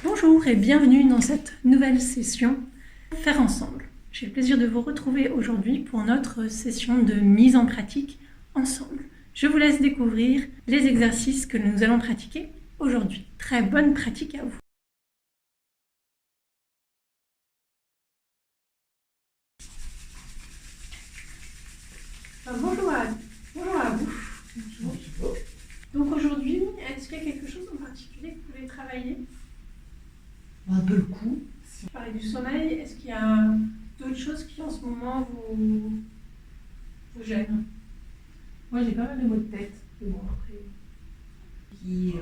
Bonjour et bienvenue dans cette nouvelle session Faire ensemble. J'ai le plaisir de vous retrouver aujourd'hui pour notre session de mise en pratique ensemble. Je vous laisse découvrir les exercices que nous allons pratiquer aujourd'hui. Très bonne pratique à vous. Bonjour à vous. Bonjour. Donc aujourd'hui, est-ce qu'il y a quelque chose en particulier que vous voulez travailler? Un peu le coup. Vous parlez du sommeil, est-ce qu'il y a d'autres choses qui en ce moment vous gênent? Moi j'ai pas mal de maux de tête, mais bon après. Qui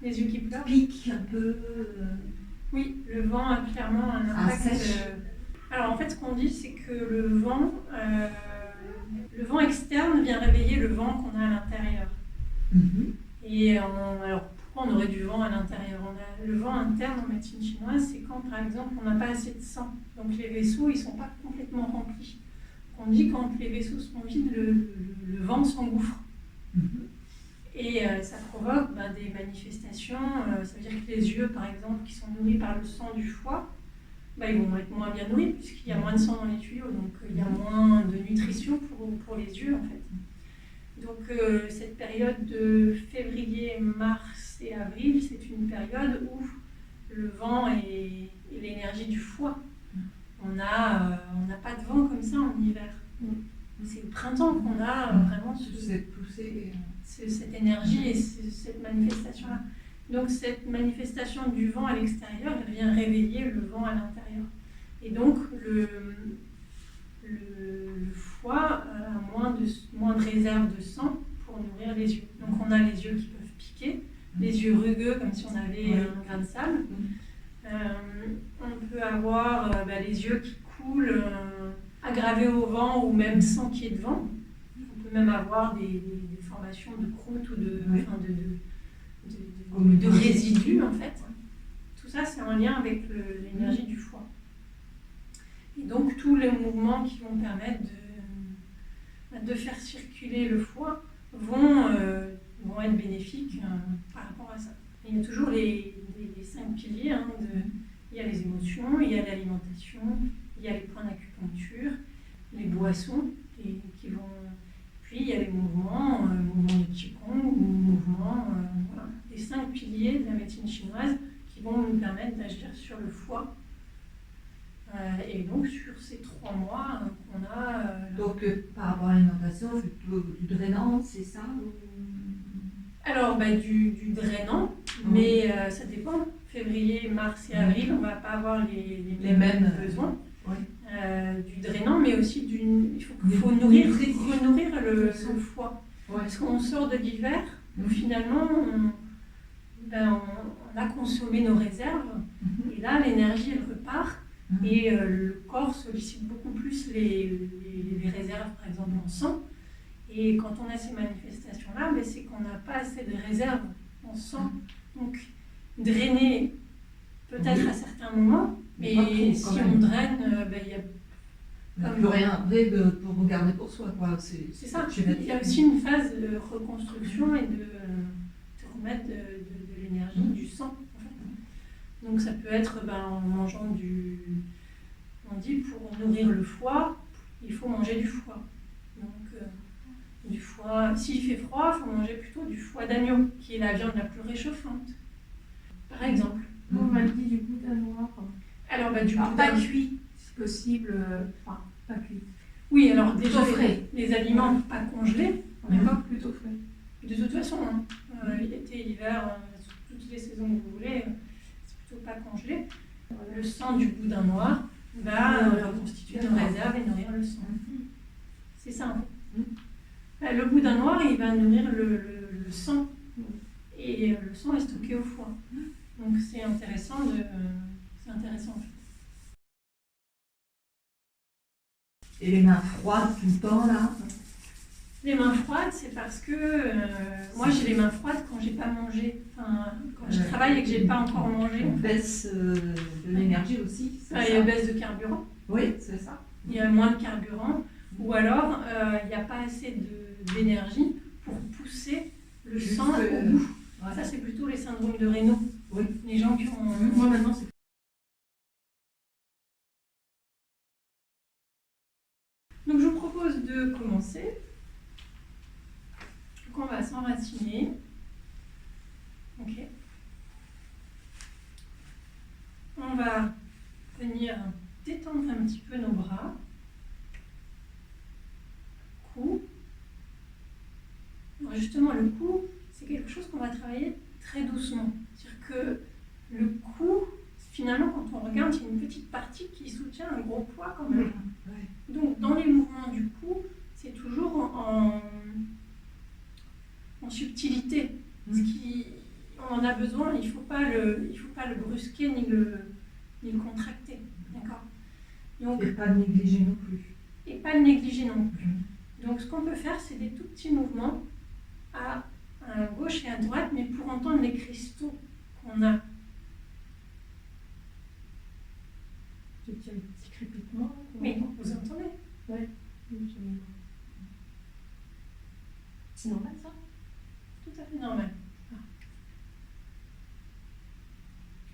Les yeux qui pleurent? pique un peu. Oui, le vent a clairement un impact. Sèche. Alors en fait, ce qu'on dit, c'est que le vent externe vient réveiller le vent qu'on a à l'intérieur. Et alors pourquoi on aurait du vent à l'intérieur? Le vent interne en médecine chinoise, c'est quand par exemple on n'a pas assez de sang. Donc les vaisseaux, ils ne sont pas complètement remplis. On dit quand les vaisseaux sont vides, le vent s'engouffre. Et ça provoque des manifestations. Ça veut dire que les yeux, par exemple, qui sont nourris par le sang du foie, ils vont être moins bien nourris puisqu'il y a moins de sang dans les tuyaux. Donc il y a moins de nutrition pour les yeux en fait. Donc cette période de février, mars et avril, c'est une période où le vent et l'énergie du foie. On n'a pas de vent comme ça en hiver. C'est le printemps qu'on a vraiment Cette poussée. cette énergie et cette manifestation-là. Donc cette manifestation du vent à l'extérieur, elle vient réveiller le vent à l'intérieur. Et donc le foie a moins de réserve de sang pour nourrir les yeux. Donc on a les yeux qui peuvent piquer, les yeux rugueux comme si on avait un grain de sable. On peut avoir les yeux qui coulent, aggravés au vent ou même sans qu'il y ait de vent. On peut même avoir des formations de croûte ou de résidus en fait. Tout ça c'est en lien avec l'énergie du foie. Et donc tous les mouvements qui vont permettre de faire circuler le foie vont être bénéfiques par rapport à ça. Et il y a toujours les 5 piliers. Il y a les émotions, il y a l'alimentation, il y a les points d'acupuncture, les boissons qui vont... Puis il y a les mouvements, mouvements de Qigong, mouvements, les 5 piliers de la médecine chinoise qui vont nous permettre d'agir sur le foie. Et donc sur ces 3 mois qu'on a... Donc par rapport à l'alimentation, plutôt du drainant, c'est ça Alors du drainant, mais ça dépend. Février, mars et avril, on ne va pas avoir les mêmes besoins. Du drainant, mais aussi il faut nourrir le foie. Parce qu'on sort de l'hiver, où finalement on a consommé nos réserves, et là l'énergie elle repart, et le corps sollicite beaucoup plus les réserves, par exemple en sang. Et quand on a ces manifestations-là, c'est qu'on n'a pas assez de réserves en sang. Donc drainer peut-être à certains moments, mais si on draine, il y a plus rien après pour regarder pour soi. C'est ça. Il y a aussi une phase de reconstruction et de remettre de l'énergie, du sang. En fait. Donc ça peut être en mangeant on dit pour nourrir le foie, il faut manger du foie. Donc du foie, s'il fait froid, il faut manger plutôt du foie d'agneau, qui est la viande la plus réchauffante. Par exemple. On m'a dit du boudin noir. Alors du boudin pas cuit, si possible. Pas cuit. Oui, alors déjà frais. Les aliments pas congelés, D'accord, plutôt frais. De toute façon, l'été, l'hiver, toutes les saisons que vous voulez, c'est plutôt pas congelé. Le sang du boudin noir va reconstituer nos réserves et nourrir le sang. C'est ça. Le boudin noir, il va nourrir le sang. Et le sang est stocké au foie. Donc c'est intéressant en fait. Et les mains froides tout le temps là? Les mains froides, c'est parce que moi j'ai les mains froides quand j'ai pas mangé. Quand je travaille et que j'ai pas encore mangé. On baisse de l'énergie aussi. Il y a baisse de carburant. Oui, c'est ça. Il y a moins de carburant. Ou alors il n'y a pas assez d'énergie pour pousser le sang au bout. Ça c'est plutôt les syndromes de Raynaud. Oui. Les gens qui ont... Moi maintenant, c'est Donc je vous propose de commencer. Donc on va s'enraciner. Ok. On va venir détendre un petit peu nos bras. Cou. Alors justement, le cou, c'est quelque chose qu'on va travailler très doucement. C'est-à-dire que le cou, finalement, quand on regarde, il y a une petite partie qui soutient un gros poids quand même. Ouais. Donc, dans les mouvements du cou, c'est toujours en subtilité. Ce qui, on en a besoin, il ne faut pas le brusquer ni le contracter. D'accord ? Donc, Et pas de négliger non plus. et pas le négliger non plus. Donc, ce qu'on peut faire, c'est des tout petits mouvements à gauche et à droite, mais pour entendre les cristaux qu'on a. un petit crépitement. Oui, vous entendez ? Ouais. C'est normal ça? Tout à fait normal.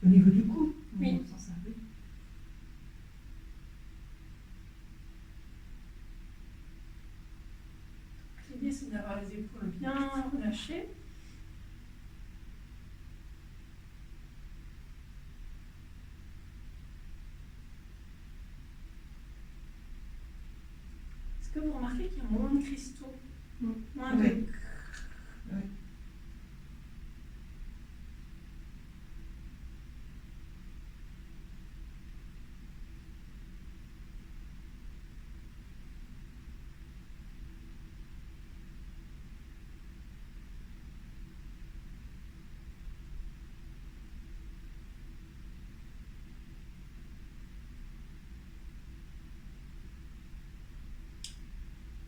Au niveau du cou. Oui. On s'en servir. L'idée, c'est d'avoir les épaules bien relâchées. Est-ce que vous remarquez qu'il y a moins de cristaux, moins de... Oui. Oui.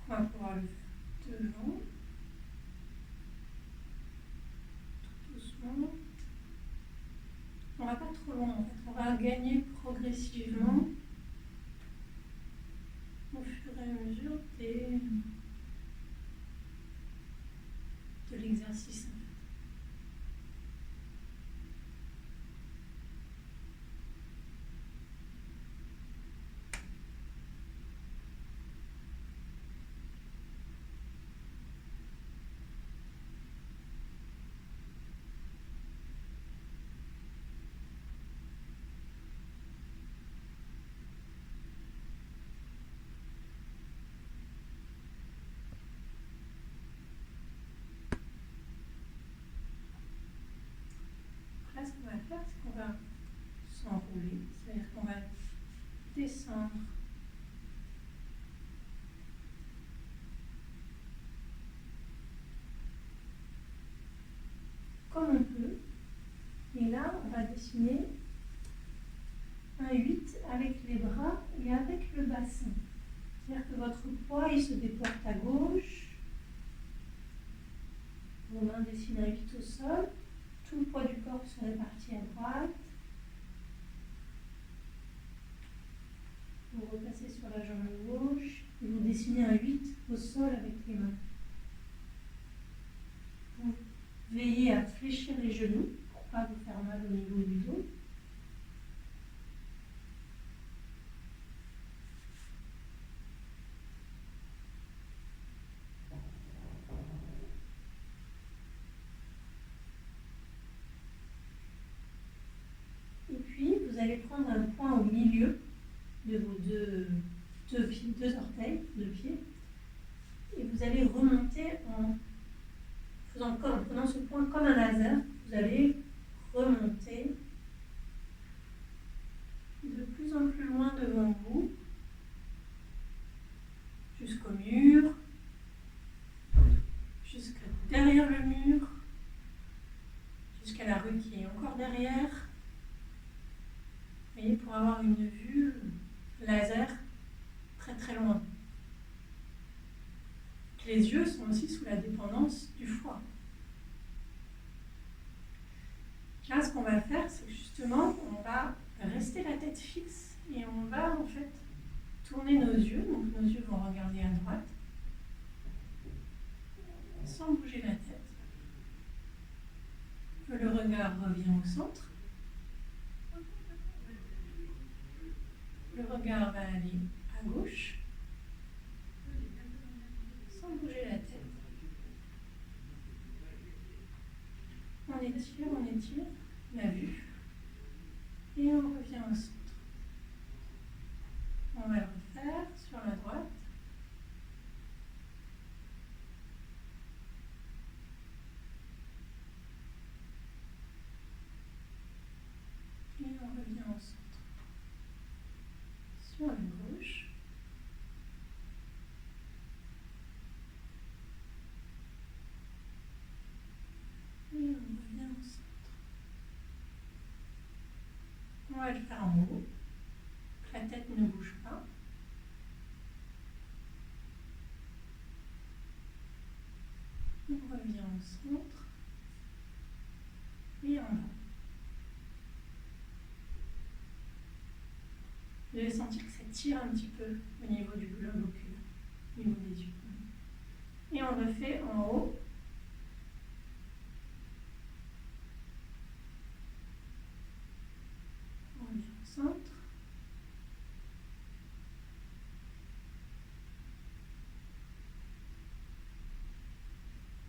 On va pouvoir le faire devant. Tout doucement. On ne va pas trop loin en fait. On va gagner progressivement au fur et à mesure de l'exercice. Là, ce qu'on va faire, c'est qu'on va s'enrouler, c'est-à-dire qu'on va descendre comme on peut. Et là, on va dessiner un 8 avec les bras et avec le bassin. C'est-à-dire que votre poids, il se déporte à gauche. Vos mains dessinent un 8 au sol. Tout le poids du corps se répartit à droite. Vous repassez sur la jambe gauche et vous dessinez un 8 au sol avec les mains. Vous veillez à fléchir les genoux pour ne pas vous faire mal au niveau du dos. Et puis, vous allez prendre un point au milieu de vos deux orteils, deux pieds, et vous allez remonter en prenant ce point comme un laser, vous allez remonter de plus en plus loin devant vous, jusqu'au mur, jusqu'à derrière le mur, jusqu'à la rue qui est encore derrière. Vous voyez, pour avoir une vue laser très très loin. Les yeux sont aussi sous la dépendance du foie. Là, ce qu'on va faire, c'est justement, on va rester la tête fixe et on va en fait tourner nos yeux. Donc nos yeux vont regarder à droite, sans bouger la tête. que le regard revient au centre. Le regard va aller à gauche, sans bouger la tête. On étire la vue et on revient au centre. On va le refaire sur la droite. Et on revient au centre. Sur la gauche. Et on revient au centre. On va le faire en haut. La tête ne bouge pas. On revient au centre. Et en bas. Vous allez sentir que ça tire un petit peu au niveau du globe oculaire, au niveau des yeux. Et on refait en haut. On revient au centre.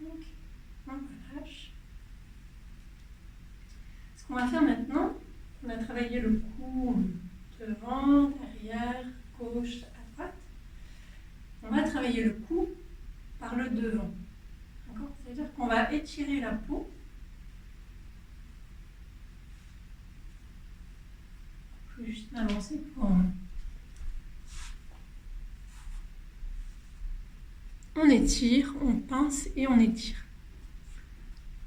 Ok, on relâche. Ce qu'on va faire maintenant, on a travaillé le cou devant, derrière, gauche, à droite. On va travailler le cou par le devant. D'accord ? C'est-à-dire qu'on va étirer la peau. Je vais juste m'avancer pour... On étire, on pince et on étire.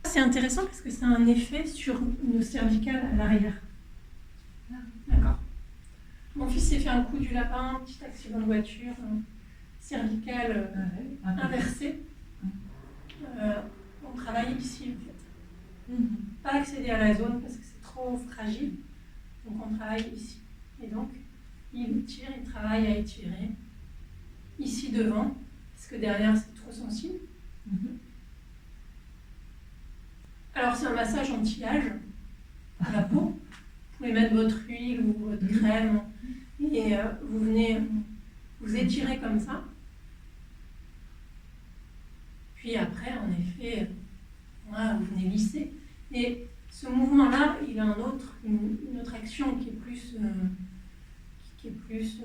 C'est intéressant parce que ça a un effet sur nos cervicales à l'arrière. D'accord. Mon fils s'est fait un coup du lapin, petit accident de voiture, cervicale inversée. On travaille ici en fait. Pas accéder à la zone parce que c'est trop fragile. Donc on travaille ici. Et donc il tire, il travaille à étirer. Ici devant, parce que derrière c'est trop sensible. Alors c'est un massage anti-âge à la peau. Vous pouvez mettre votre huile ou votre crème et vous venez vous étirer comme ça. Puis après, en effet, voilà, vous venez lisser. Et ce mouvement-là, il a une autre action qui est plus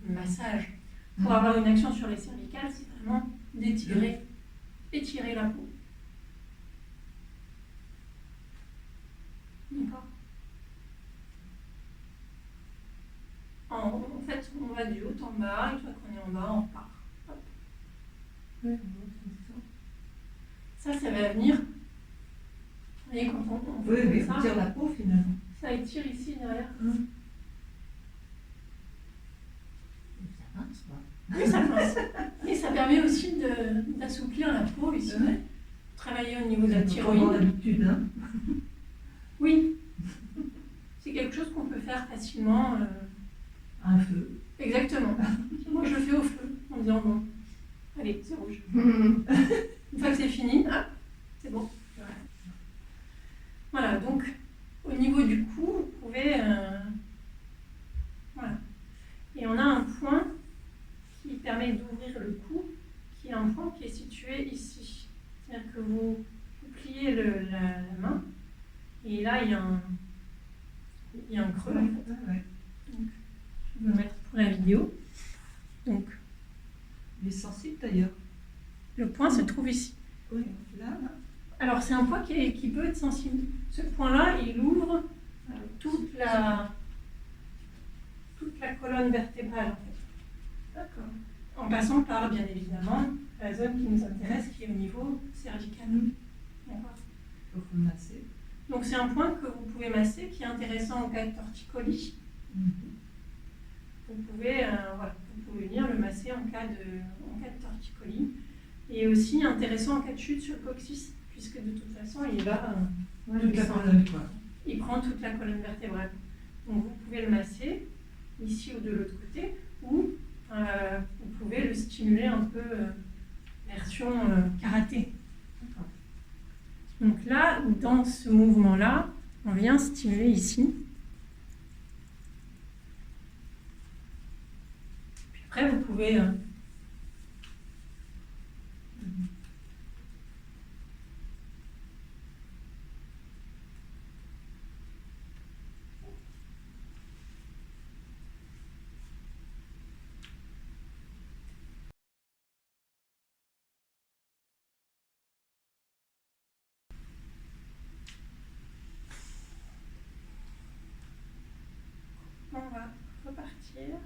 massage. Pour avoir une action sur les cervicales, c'est vraiment étirer la peau. D'accord. En fait, on va du haut en bas, une fois qu'on est en bas, on repart. Hop. Ça va venir. Vous voyez, quand on fait ça, tire la peau finalement. Ça étire ici derrière. Ça pince, quoi. Oui, ça pince. Et ça permet aussi d'assouplir la peau ici. Travailler au niveau de la thyroïde. L'habitude, hein. Oui. C'est quelque chose qu'on peut faire facilement. Un feu. Exactement. Moi, je le fais au feu en disant bon, allez, c'est rouge. Une fois que c'est fini, c'est bon. Voilà, donc au niveau du cou, vous pouvez. Voilà. Et on a un point qui permet d'ouvrir le cou, qui est un point qui est situé ici. C'est-à-dire que vous pliez la main, et là, il y a un creux. En fait. Donc, je vais le mettre pour la vidéo. Donc, Il est sensible d'ailleurs. le point se trouve ici. Oui, là. Alors, c'est un point qui peut être sensible. Ce point-là, il ouvre toute la colonne vertébrale, en fait. D'accord. En passant par, bien évidemment, la zone qui nous intéresse, qui est au niveau cervical. D'accord. Il faut masser. Donc, c'est un point que vous pouvez masser, qui est intéressant en cas de torticolis. Vous pouvez venir le masser en cas de torticolis. Et aussi intéressant en cas de chute sur le coccyx, puisque de toute façon, il va... Toute la colonne, quoi. Il prend toute la colonne vertébrale. Donc vous pouvez le masser, ici ou de l'autre côté, ou vous pouvez le stimuler un peu version karaté. Donc là, dans ce mouvement-là, on vient stimuler ici. Puis après, vous pouvez... On va repartir.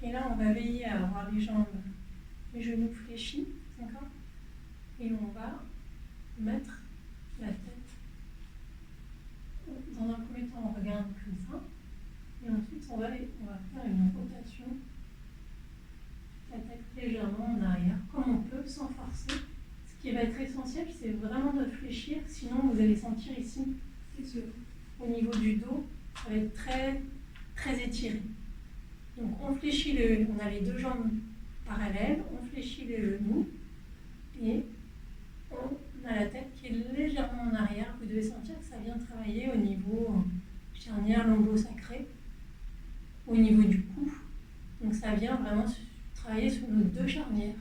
Et là, on va veiller à avoir les jambes, les genoux fléchis, d'accord? Et on va mettre la tête. Dans un premier temps, on regarde comme ça. Et ensuite, on va faire une rotation. La tête légèrement en arrière, comme on peut, sans forcer. Ce qui va être essentiel, c'est vraiment de fléchir. Sinon, vous allez sentir ici, au niveau du dos, ça va être très, très étiré. Donc on fléchit on a les deux jambes parallèles, on fléchit les genoux et on a la tête qui est légèrement en arrière. Vous devez sentir que ça vient travailler au niveau charnière lombo-sacré, au niveau du cou. Donc ça vient vraiment travailler sur nos deux charnières.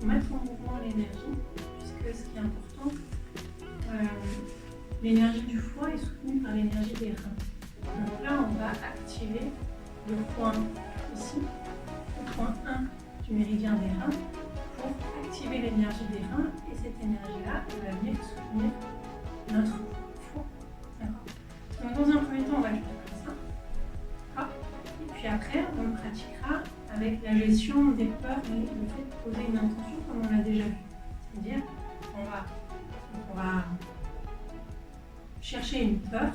mettre en mouvement l'énergie, puisque ce qui est important, l'énergie du foie est soutenue par l'énergie des reins. Donc là, on va activer le point ici, le point 1 du méridien des reins, pour activer l'énergie des reins, et cette énergie-là, elle va venir soutenir notre foie. Donc dans un premier temps, on va le faire comme ça. Hop. Et puis après, on le pratiquera avec la gestion des peurs et le fait de poser une intention comme on l'a déjà vu. C'est-à-dire, on va chercher une peur,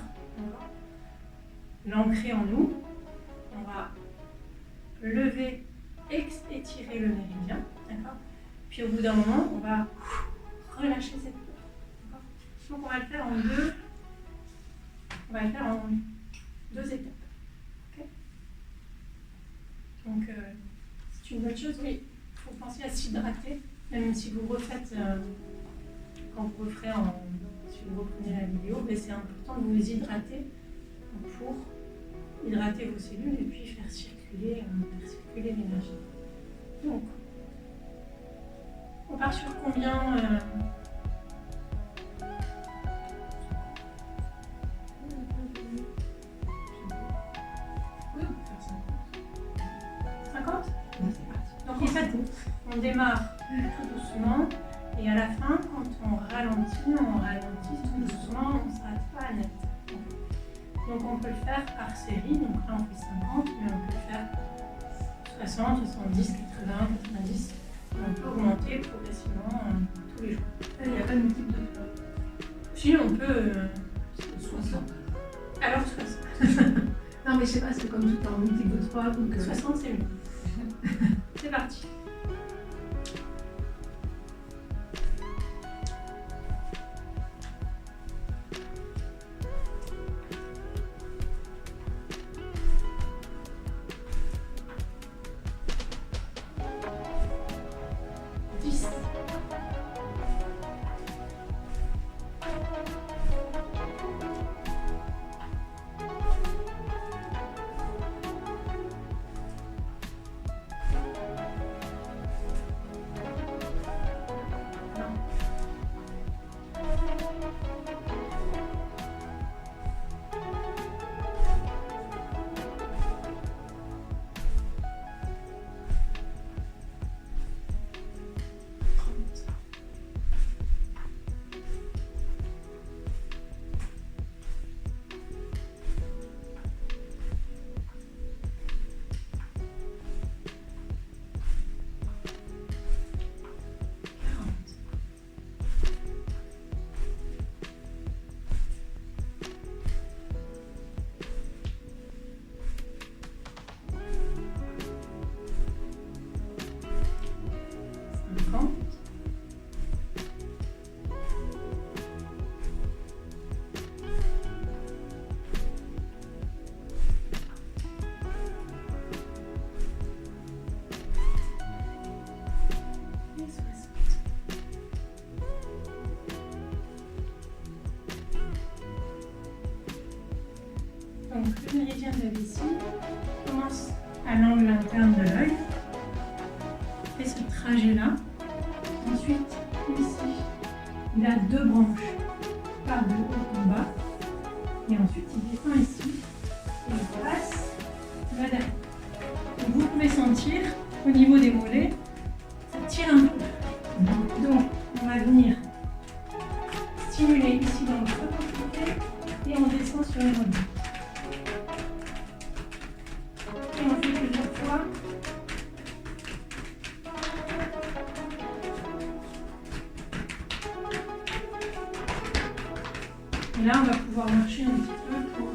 l'ancrer en nous, on va lever, étirer le méridien, d'accord. Puis au bout d'un moment, on va relâcher cette peur. Donc on va le faire en deux étapes. Okay. Donc c'est une bonne chose, oui. Il faut penser à s'hydrater, même si vous refaites, quand vous referez si vous reprenez la vidéo, mais c'est important de vous hydrater pour hydrater vos cellules et puis faire circuler l'énergie. Donc, on part sur combien Oui, on peut faire 50. Ouais, c'est parti. Donc en fait, on démarre tout doucement et à la fin, quand on ralentit tout doucement, on ne s'arrête pas à net. Donc on peut le faire par série, donc là on fait 50, mais on peut le faire 60, 70, 80, 90. Et on peut augmenter progressivement tous les jours. Il n'y a pas de multiple de peur. Si on peut 60. alors 60. Non, mais je sais pas, c'est comme tout en multiple de 3, donc 60 c'est mieux. C'est parti. Donc le méridien de la vessie commence à l'angle interne de l'œil, fait ce trajet-là. Ensuite, ici, il a deux branches, par de haut en bas, et ensuite il descend ici, et il passe là derrière. Donc vous pouvez sentir au niveau des mollets, ça tire un peu. Donc on va venir stimuler ici dans le côté et on descend sur les mollets. Et on fait plusieurs fois. Et là, on va pouvoir marcher un petit peu pour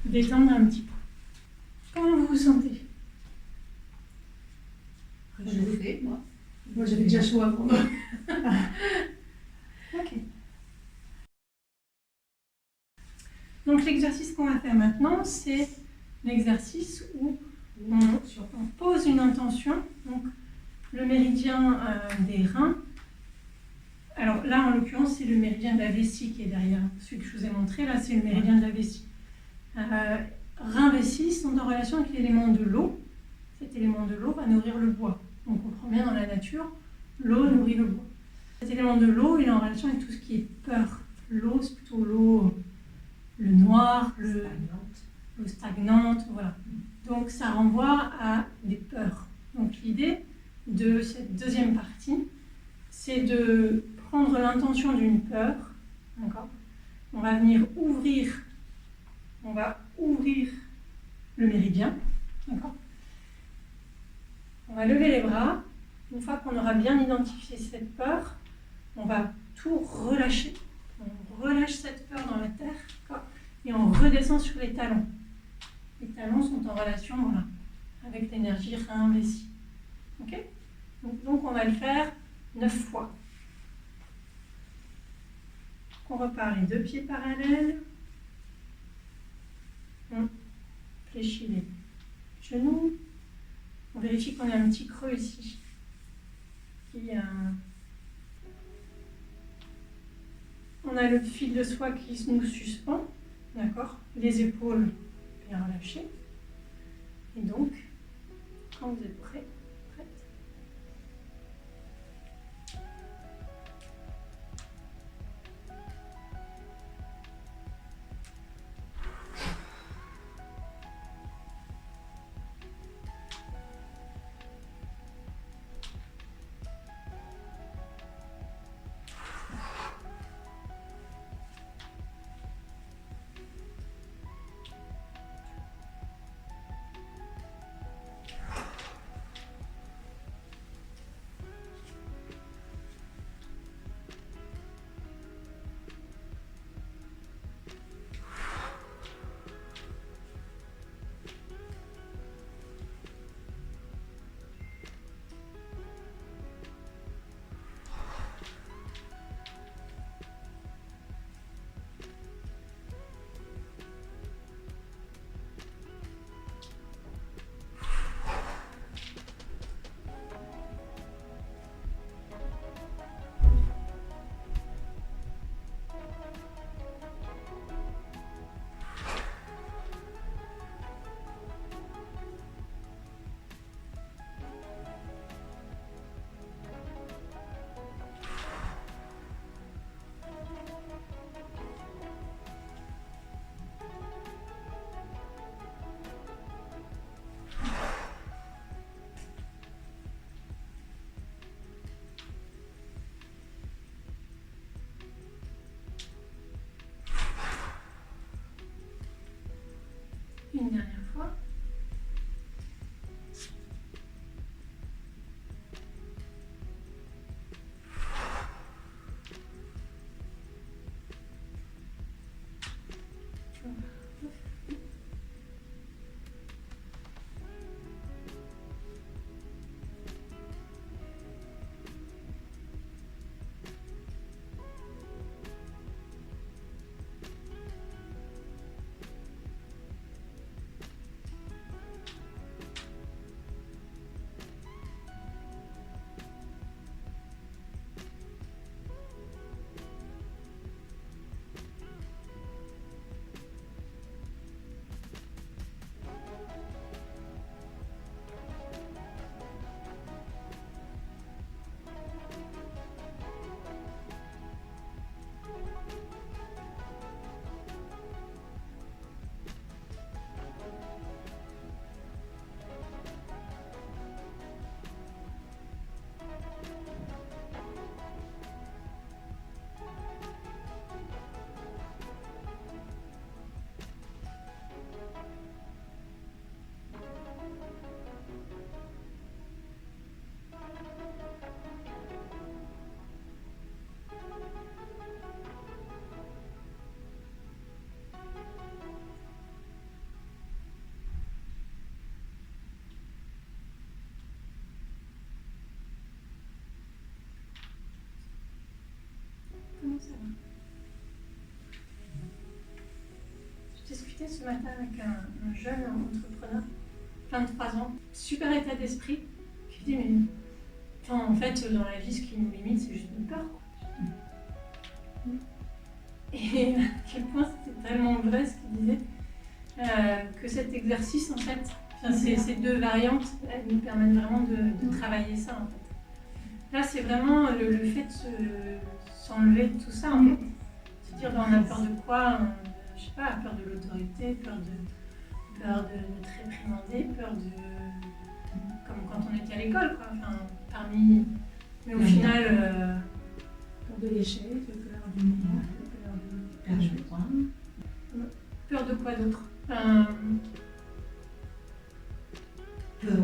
détendre un petit peu. Comment vous vous sentez? Je le fais, moi. moi j'avais déjà chaud avant. Ok. Donc l'exercice qu'on va faire maintenant, c'est l'exercice où on pose une intention. Donc le méridien des reins. Alors là, en l'occurrence, c'est le méridien de la vessie qui est derrière. Celui que je vous ai montré, là, c'est le méridien de la vessie. Reins vessie sont en relation avec l'élément de l'eau. Cet élément de l'eau va nourrir le bois. On comprend bien dans la nature, l'eau nourrit le bois. Cet élément de l'eau, il est en relation avec tout ce qui est peur. L'eau, c'est plutôt l'eau, le noir, l'eau stagnante, voilà. Donc ça renvoie à des peurs. Donc l'idée de cette deuxième partie, c'est de prendre l'intention d'une peur, d'accord ? On va venir ouvrir le méridien, d'accord ? On va lever les bras. Une fois qu'on aura bien identifié cette peur, on va tout relâcher. On relâche cette peur dans la terre, d'accord ? Et on redescend sur les talons. Les talons sont en relation, voilà, avec l'énergie réinvestie. Ok ? Donc on va le faire 9 fois. On repart les 2 pieds parallèles. On fléchit les genoux. On vérifie qu'on a un petit creux ici. On a le fil de soie qui nous suspend. D'accord ? Les épaules bien relâchées. Et donc, quand vous êtes prêts, prête. Une dernière fois. Comment ça va? Je discutais ce matin avec un jeune entrepreneur, 23 ans, super état d'esprit, qui dit mais enfin, en fait dans la vie ce qui nous limite c'est juste une peur quoi. Et à quel point c'était tellement vrai ce qu'il disait, que cet exercice en fait Enfin, ces deux variantes, elles nous permettent vraiment de travailler ça, en fait. Là, c'est vraiment le fait de s'enlever de tout ça, en fait. Se dire, on a peur de quoi? Je sais pas, peur de l'autorité, peur de être réprimandé, peur de... Comme quand on était à l'école, quoi. Enfin, parmi... Mais au final... Peur de l'échec, peur du moment, peur de... Peur de quoi? Peur de quoi d'autre? Peur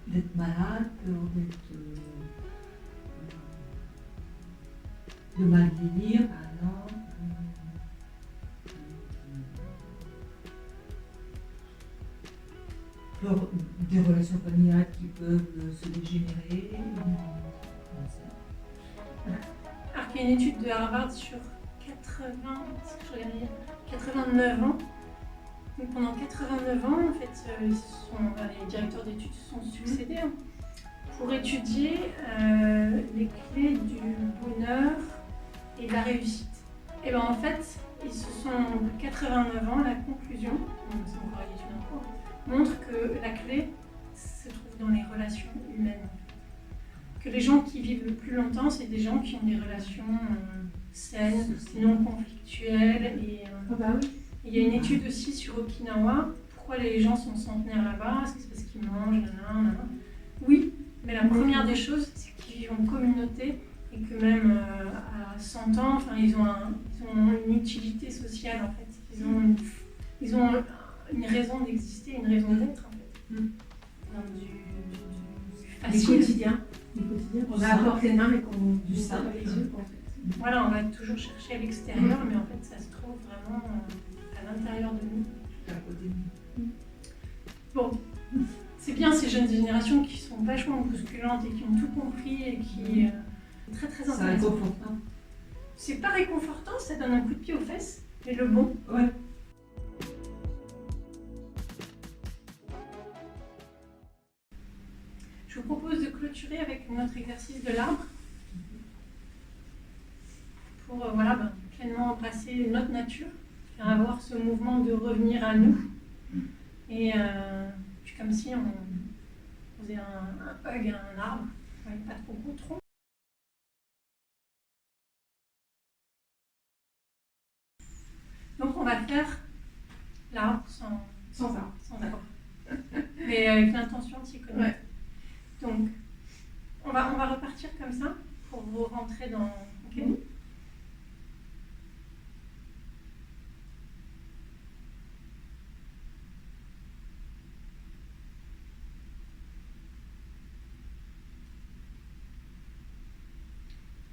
d'être malade, peur de mal vieillir, par exemple. Peur des relations familiales qui peuvent se dégénérer. Alors qu'il y a une étude de Harvard sur 89 ans. Donc pendant 89 ans, en fait, les directeurs d'études se sont succédés pour étudier les clés du bonheur et de la réussite. Et bien en fait, ils se sont 89 ans, la conclusion, donc c'est encore une étude en cours, montre que la clé se trouve dans les relations humaines. Que les gens qui vivent le plus longtemps, c'est des gens qui ont des relations saines, non conflictuelles. Et il y a une étude aussi sur Okinawa. Pourquoi les gens sont centenaires là-bas? Est-ce que c'est parce qu'ils mangent? Nanana. Oui, mais la première des choses, c'est qu'ils vivent en communauté et que même à 100 ans, enfin, ils ont une utilité sociale en fait. Ils ont une raison d'exister, une raison d'être en fait. Donc, du quotidien. On a à portée de main mais qu'on du simple. les yeux en fait. Voilà, on va toujours chercher à l'extérieur, mais en fait ça se trouve vraiment à l'intérieur de nous. Bon, c'est bien ces jeunes générations qui sont vachement bousculantes et qui ont tout compris et qui très très intéressant. C'est réconfortant. C'est pas réconfortant, ça donne un coup de pied aux fesses, mais le bon. Ouais. Je vous propose de clôturer avec notre exercice de l'arbre pour pleinement embrasser notre nature, faire avoir ce mouvement de revenir à nous. Et puis comme si on faisait un hug à un arbre, pas trop. Donc on va faire l'arbre sans arbre. Mais avec l'intention de s'y connaître. Ouais. Donc on va repartir comme ça pour vous rentrer dans... Okay.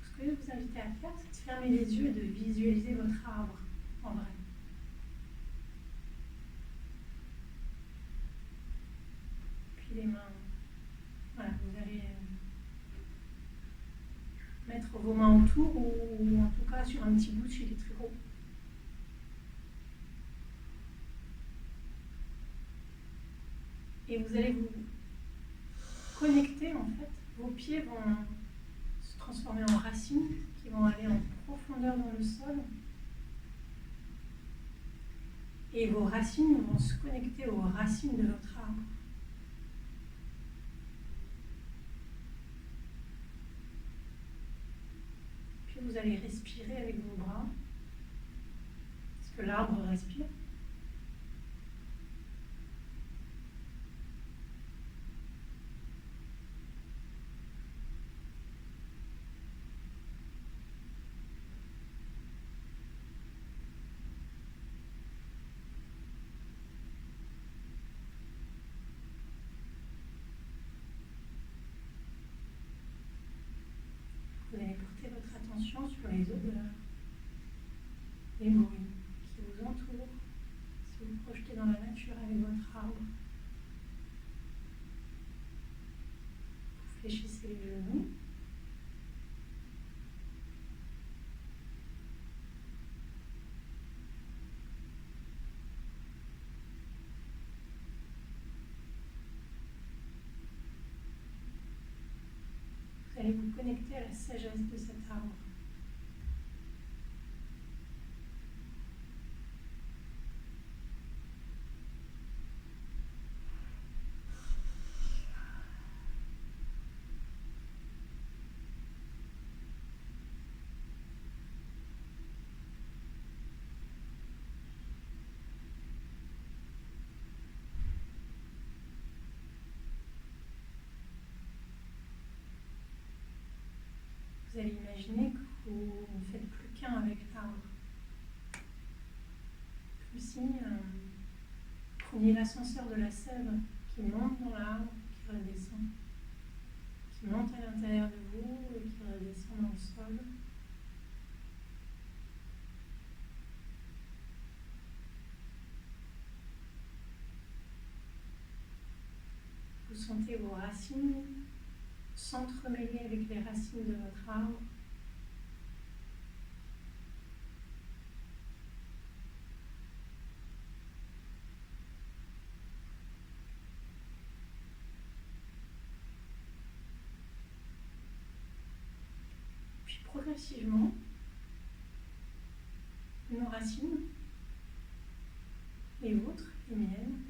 Ce que je vais vous inviter à faire, c'est de fermer les yeux et de visualiser votre arbre en vrai. Puis les mains, voilà, vous allez mettre vos mains autour ou en tout cas sur un petit bout chez les très gros. Et vous allez vous connecter en fait. Vos pieds vont se transformer en racines qui vont aller en profondeur dans le sol. Et vos racines vont se connecter aux racines de votre arbre. Puis vous allez respirer avec vos bras. Est-ce que l'arbre respire? Vous allez porter votre attention sur les odeurs, les bruits qui vous entourent. Si vous projetez dans la nature avec votre arbre, vous fléchissez les genoux. Vous allez vous connecter à la sagesse de cet arbre. imaginez que vous ne faites plus qu'un avec l'arbre. Comme si prenez l'ascenseur de la sève qui monte dans l'arbre, qui redescend, qui monte à l'intérieur de vous et qui redescend dans le sol. Vous sentez vos racines s'entremêler avec les racines de votre arbre. Puis progressivement, nos racines, les vôtres, les miennes,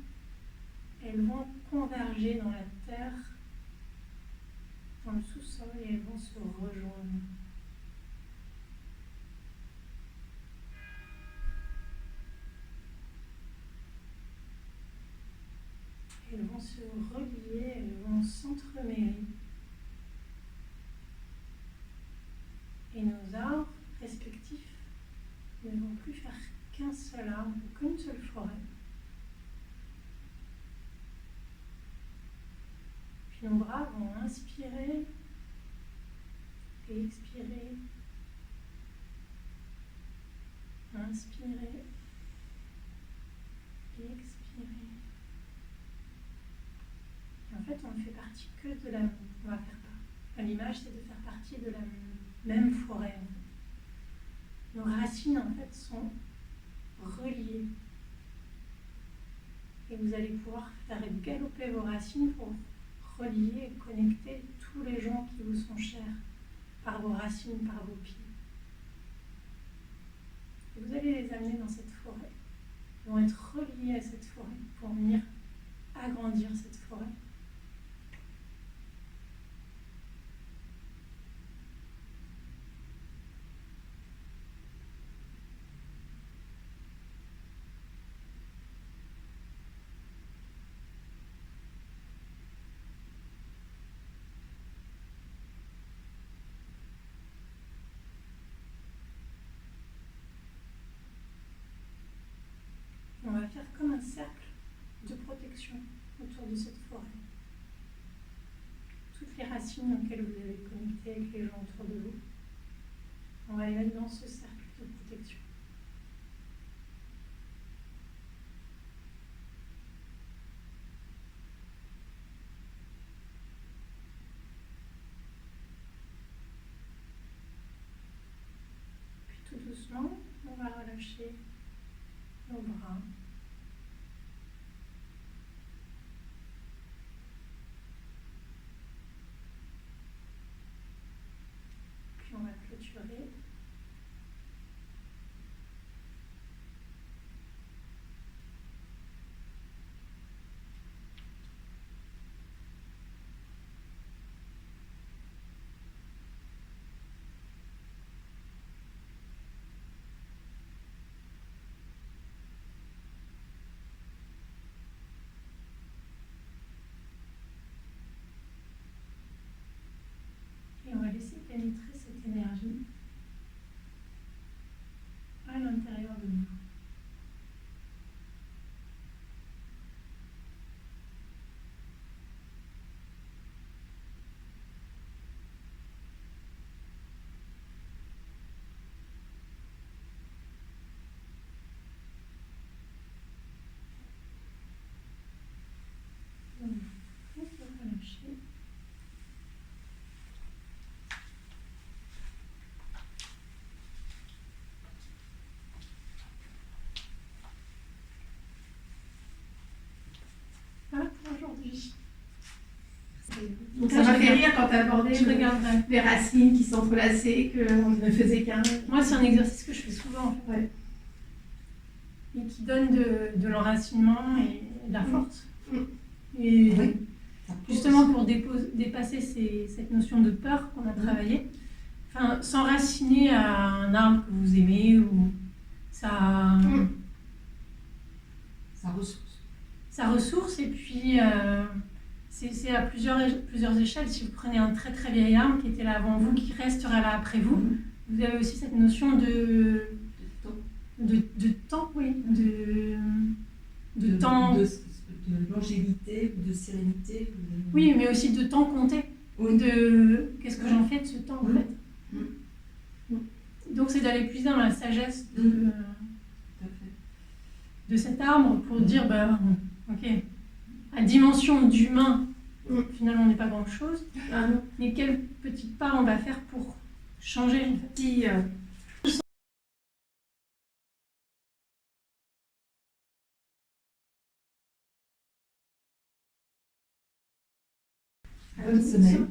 elles vont converger dans la terre, dans le sous-sol, et elles vont se rejoindre. Elles vont se relier, elles vont s'entremêler. Et nos arbres respectifs ne vont plus faire qu'un seul arbre, qu'une seule forêt. Puis nos bras vont inspirer et expirer. Inspirer et expirer. Et en fait, on ne fait partie que de la... On va faire pas. L'image, c'est de faire partie de la même forêt. En fait. Nos racines, en fait, sont reliées. Et vous allez pouvoir faire galoper vos racines pour relier et connecter tous les gens qui vous sont chers par vos racines, par vos pieds. Et vous allez les amener dans cette forêt. Ils vont être reliés à cette forêt pour venir agrandir cette forêt. On va faire comme un cercle de protection autour de cette forêt. Toutes les racines auxquelles vous avez connecté avec les gens autour de vous, on va les mettre dans ce cercle de protection. Puis tout doucement, on va relâcher nos bras. Puis on va clôturer. Et on va laisser pénétrer cette énergie à l'intérieur de nous. Donc, on peut relâcher. Voilà pour aujourd'hui. Donc ça m'a fait rire quand tu as abordé Je regarderai. les racines qui s'entrelaçaient, qu'on ne faisait qu'un. Moi, c'est un exercice que je fais souvent, en fait. Ouais. Et qui donne de l'enracinement et de la force. Mm. Et Oui. justement pour dépasser cette notion de peur qu'on a travaillée, enfin, s'enraciner à un arbre que vous aimez, ou ça, Ça ressource. ça ressource, et puis c'est à plusieurs échelles. Si vous prenez un très très vieil arbre qui était là avant vous, qui restera là après vous, vous avez aussi cette notion de temps, oui, de temps. De longévité, de sérénité. Oui, mais aussi de temps compté. Oui. De qu'est-ce que j'en fais de ce temps en Oui. fait. Donc c'est d'aller plus dans la sagesse de cet arbre pour dire, ben, ok, à dimension d'humain, finalement on n'est pas grand chose, mais quel petit pas on va faire pour changer en fait. Bonne semaine.